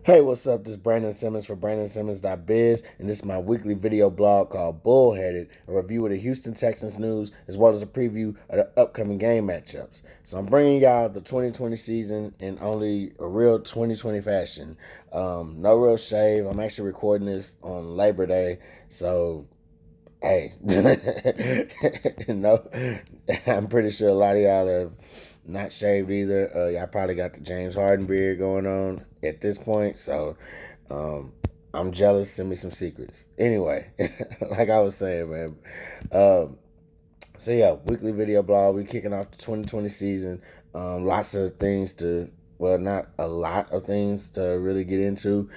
Hey, what's up? This is Brandon Simmons for BrandonSimmons.biz, and this is my weekly video blog called Bullheaded, a review of the Houston Texans news, as well as a preview of the upcoming game matchups. So I'm bringing y'all the 2020 season in only a real 2020 fashion. No real shave. I'm actually recording this on Labor Day, so hey, no, I'm pretty sure a lot of y'all have not shaved either. Y'all probably got the James Harden beard going on at this point, so um, I'm jealous. Send me some secrets. Anyway, like I was saying, man. Um, so yeah, weekly video blog. We kicking off the 2020 season. Lots of things to, well, not a lot of things to really get into.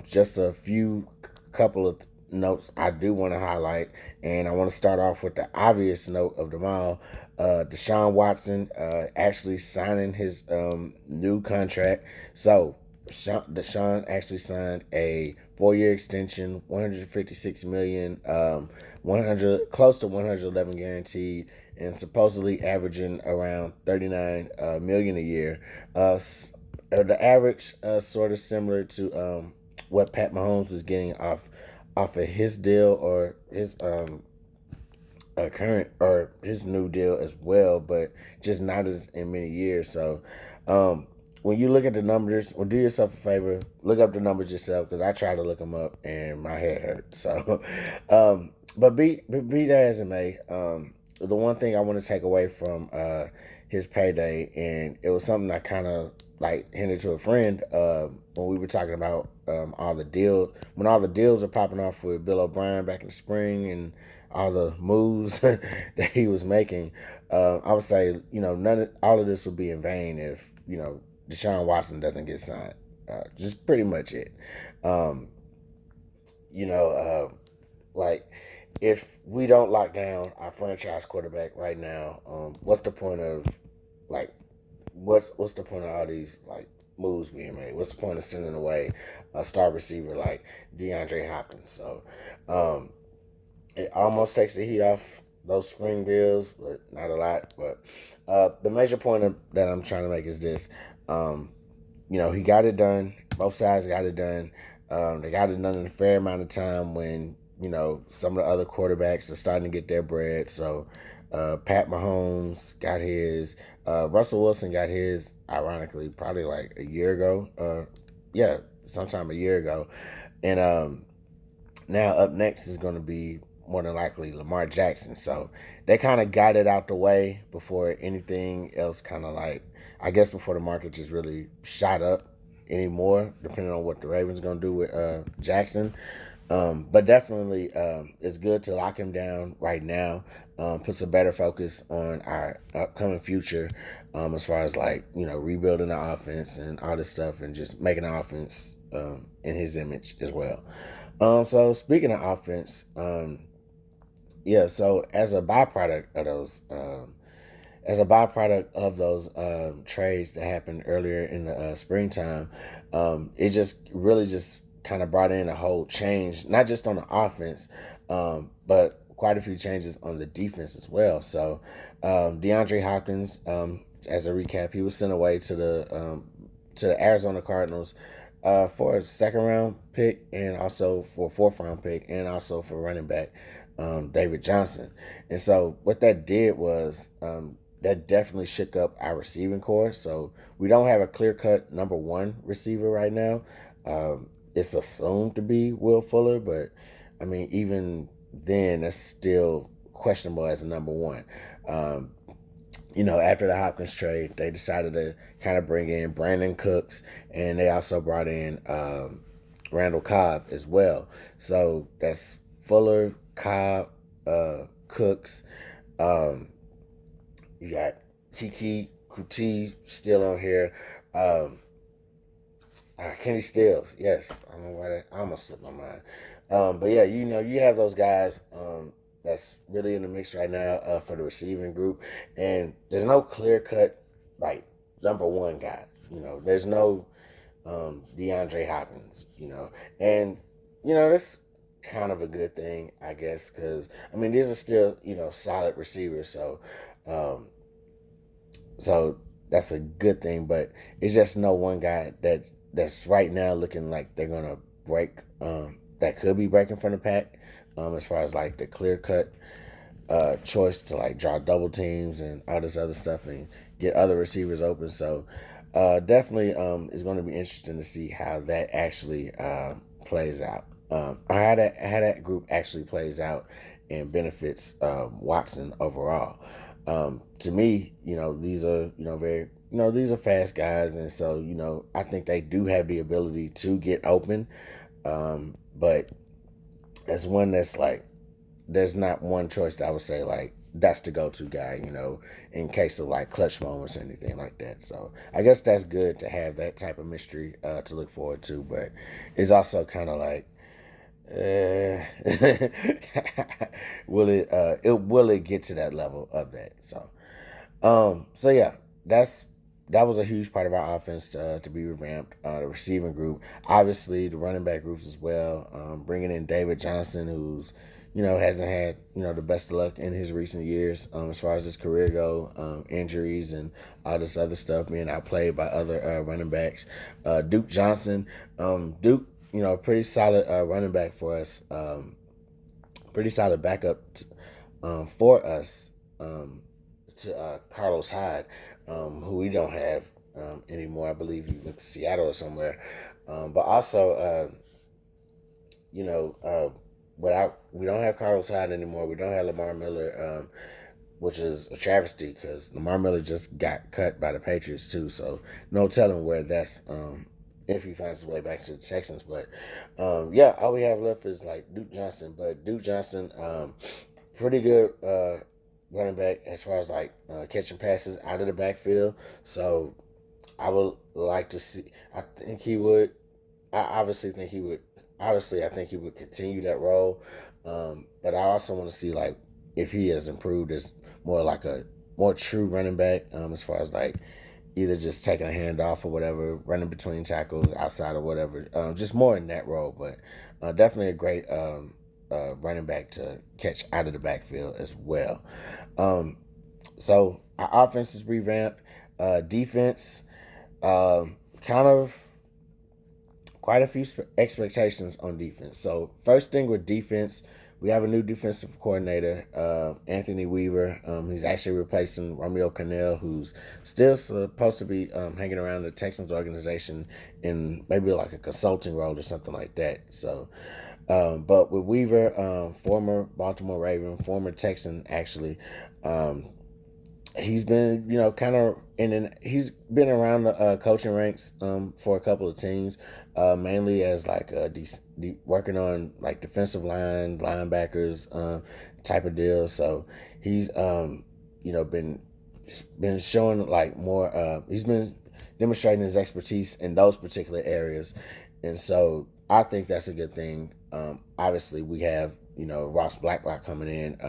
Just a few couple of notes I do want to highlight, and I want to start off with the obvious note of them all. Deshaun Watson actually signing his new contract. So Deshaun actually signed a 4-year extension, 156 million, 100 close to 111 guaranteed, and supposedly averaging around 39 million a year. The average sort of similar to what Pat Mahomes is getting off of his deal or his current or his new deal as well, but just not as in many years. So when you look at the numbers, well, do yourself a favor, look up the numbers yourself, because I tried to look them up and my head hurt. So, but be that as it may, the one thing I want to take away from his payday, and it was something I kind of like hinted to a friend when we were talking about all the when all the deals were popping off with Bill O'Brien back in the spring and all the moves that he was making. I would say, all of this would be in vain if Deshaun Watson doesn't get signed. Just pretty much it. Um, you know, like if we don't lock down our franchise quarterback right now, what's the point of like what's the point of all these like moves being made? What's the point of sending away a star receiver like DeAndre Hopkins? So it almost takes the heat off those spring deals, but not a lot. But the major point that I'm trying to make is this: um, he got it done. Both sides got it done. They got it done in a fair amount of time when some of the other quarterbacks are starting to get their bread. So Pat Mahomes got his. Russell Wilson got his. Ironically, probably like a year ago. Yeah, sometime a year ago. And now up next is going to be more than likely Lamar Jackson. So they kind of got it out the way before anything else kind of like, I guess before the market just really shot up anymore, depending on what the Ravens going to do with Jackson. But definitely it's good to lock him down right now. Puts a better focus on our upcoming future as far as like, rebuilding the offense and all this stuff and just making the offense in his image as well. So speaking of offense, yeah. So as a byproduct of those trades that happened earlier in the springtime, it just really just kind of brought in a whole change, not just on the offense, but quite a few changes on the defense as well. So DeAndre Hopkins, as a recap, he was sent away to the Arizona Cardinals for a second round pick and also for a fourth round pick and also for running back David Johnson. And so what that did was that definitely shook up our receiving core. So we don't have a clear cut number one receiver right now. It's assumed to be Will Fuller, but I mean, even then, that's still questionable as a number one. Um, after the Hopkins trade, they decided to kind of bring in Brandon Cooks, and they also brought in Randall Cobb as well. So that's Fuller, Cobb, Cooks. Um, you got Kiki Kuti still on here. Um, Kenny Stills, yes. I don't know why that I almost slipped my mind. But yeah, you have those guys that's really in the mix right now for the receiving group, and there's no clear cut like number one guy. There's no DeAndre Hopkins. And that's kind of a good thing, I guess, because I mean these are still solid receivers, um, so that's a good thing, but it's just no one guy that that's right now looking like they're gonna break. That could be breaking from the pack. As far as like the clear cut choice to like draw double teams and all this other stuff and get other receivers open. So definitely it's going to be interesting to see how that actually plays out. Or how that group actually plays out and benefits Watson overall. To me, these are very these are fast guys, and so I think they do have the ability to get open. But as one that's like there's not one choice that I would say like that's the go-to guy, in case of like clutch moments or anything like that. So I guess that's good to have that type of mystery to look forward to, but it's also kind of like, uh, will it get to that level of that? So yeah, that's that was a huge part of our offense to be revamped. The receiving group, obviously, the running back groups as well. Bringing in David Johnson, who's hasn't had the best of luck in his recent years as far as his career go, injuries and all this other stuff being outplayed by other running backs. Duke Johnson, Duke, pretty solid running back for us. Pretty solid backup for us. To Carlos Hyde, who we don't have anymore. I believe he went to Seattle or somewhere. But also, you know, we don't have Carlos Hyde anymore. We don't have Lamar Miller, which is a travesty because Lamar Miller just got cut by the Patriots too. So no telling where that's if he finds his way back to the Texans. But yeah, all we have left is like Duke Johnson. But Duke Johnson, pretty good running back as far as like catching passes out of the backfield. So I would like to see. I think he would. I obviously think he would. Obviously, I think he would continue that role. But I also want to see like if he has improved as more like a more true running back. As far as like either just taking a hand off or whatever, running between tackles, outside or whatever. Just more in that role. But definitely a great running back to catch out of the backfield as well. Um, so our offense is revamped. Defense, kind of quite a few expectations on defense. So first thing with defense, we have a new defensive coordinator, Anthony Weaver. He's actually replacing Romeo Cornell, who's still supposed to be hanging around the Texans organization in maybe like a consulting role or something like that. So, but with Weaver, former Baltimore Raven, former Texan, actually, um, he's been kind of he's been around the coaching ranks for a couple of teams, mainly as like working on like defensive line linebackers type of deal. So he's been showing like more he's been demonstrating his expertise in those particular areas, and so I think that's a good thing. Obviously we have Ross Blacklock coming in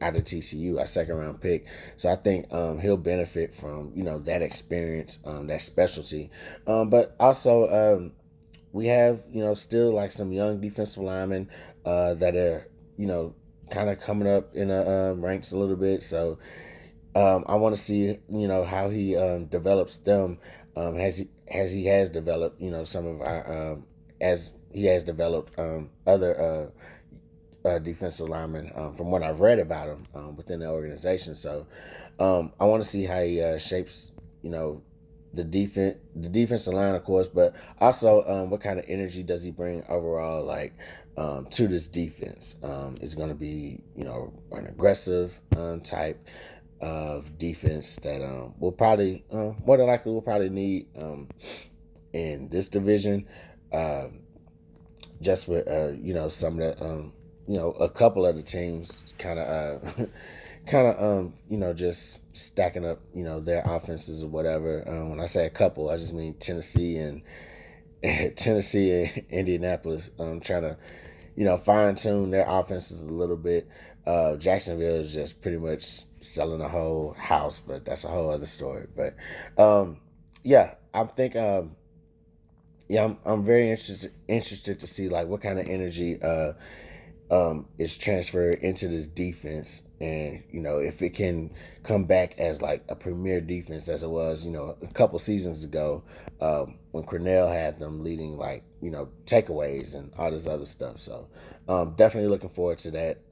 out of TCU, our second round pick. So I think he'll benefit from that experience, that specialty. But also we have still like some young defensive linemen that are kind of coming up in the ranks a little bit. So I want to see how he develops them as he has developed some of our as he has developed other defensive lineman from what I've read about him within the organization. So I want to see how he shapes, the defensive line, of course, but also what kind of energy does he bring overall, like to this defense? Is going to be, an aggressive type of defense that we'll probably more than likely we'll probably need in this division. Just with some of the a couple of the teams kind of just stacking up their offenses or whatever. When I say a couple, I just mean Tennessee and Tennessee and Indianapolis. Trying to fine tune their offenses a little bit. Jacksonville is just pretty much selling the whole house, but that's a whole other story. But yeah, I think yeah, I'm very interested to see like what kind of energy is transferred into this defense, and if it can come back as like a premier defense as it was a couple seasons ago. when Cornell had them leading takeaways and all this other stuff. So definitely looking forward to that.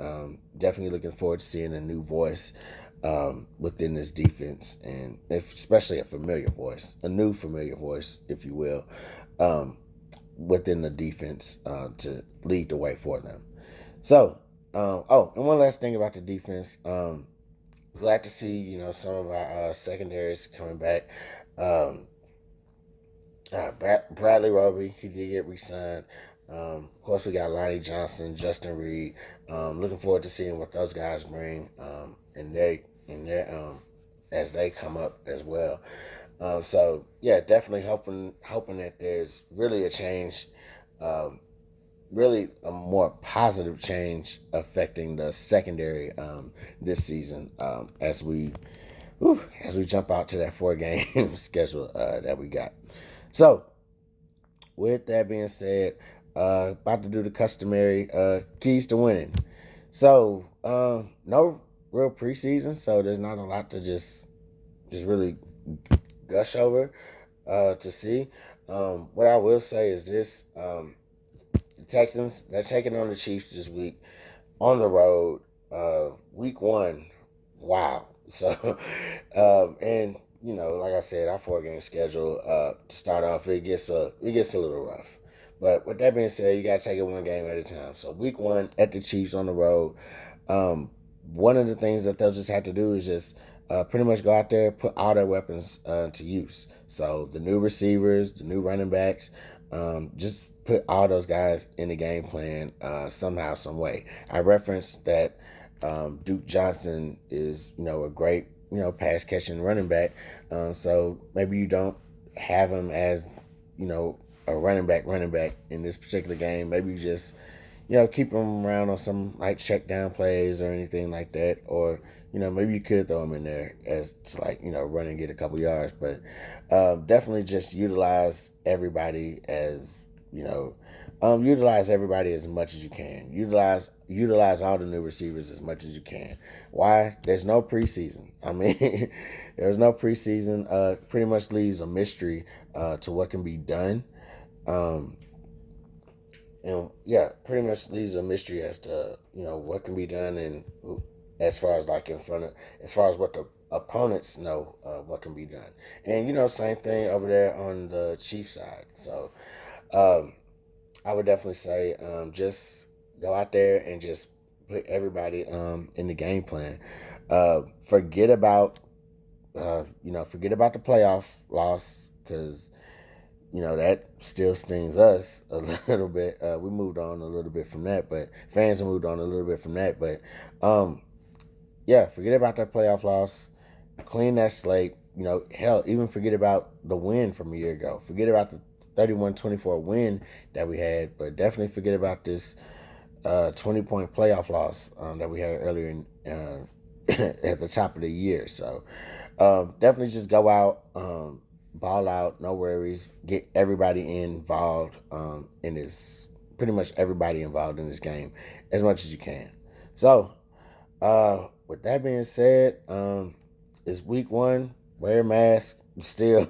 Definitely looking forward to seeing a new voice within this defense, and especially a new familiar voice, if you will, within the defense to lead the way for them. So, and one last thing about the defense. Glad to see some of our secondaries coming back. Um, Bradley Roby, he did get re-signed. Of course, we got Lonnie Johnson, Justin Reed. Looking forward to seeing what those guys bring in their as they come up as well. So yeah, definitely hoping that there's really a change, really a more positive change affecting the secondary this season as we jump out to that 4-game schedule that we got. So, with that being said, about to do the customary keys to winning. So, no real preseason, so there's not a lot to just really gush over to see. What I will say is this: the Texans, they're taking on the Chiefs this week on the road. Week 1, wow. So, and like I said, our 4-game schedule to start off, it gets a little rough. But with that being said, you gotta take it one game at a time. So week 1 at the Chiefs on the road. One of the things that they'll just have to do is just pretty much go out there, put all their weapons to use. So the new receivers, the new running backs, just put all those guys in the game plan somehow, some way. I referenced that Duke Johnson is a great pass catching running back. So maybe you don't have him as a running back in this particular game. Maybe you just keep him around on some like check down plays or anything like that, or maybe you could throw him in there as to run and get a couple yards, but definitely just utilize everybody as utilize everybody as much as you can. Utilize all the new receivers as much as you can. Why? There's no preseason. I mean, there's no preseason. Pretty much leaves a mystery to what can be done. And yeah, pretty much leaves a mystery as to what can be done, and as far as as far as what the opponents know what can be done. And same thing over there on the Chiefs side. So I would definitely say just go out there and just put everybody in the game plan. Forget about forget about the playoff loss, because that still stings us a little bit. We moved on a little bit from that, but fans have moved on a little bit from that. But yeah, forget about that playoff loss. Clean that slate. Hell, even forget about the win from a year ago. Forget about the 31-24 win that we had, but definitely forget about this 20-point playoff loss that we had earlier at the top of the year. So definitely just go out, ball out, no worries. Get everybody involved in this. Pretty much everybody involved in this game as much as you can. So with that being said, it's week 1. Wear a mask still.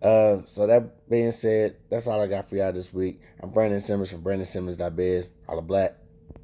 So that being said, that's all I got for y'all this week. I'm Brandon Simmons from BrandonSimmons.biz. Holla black.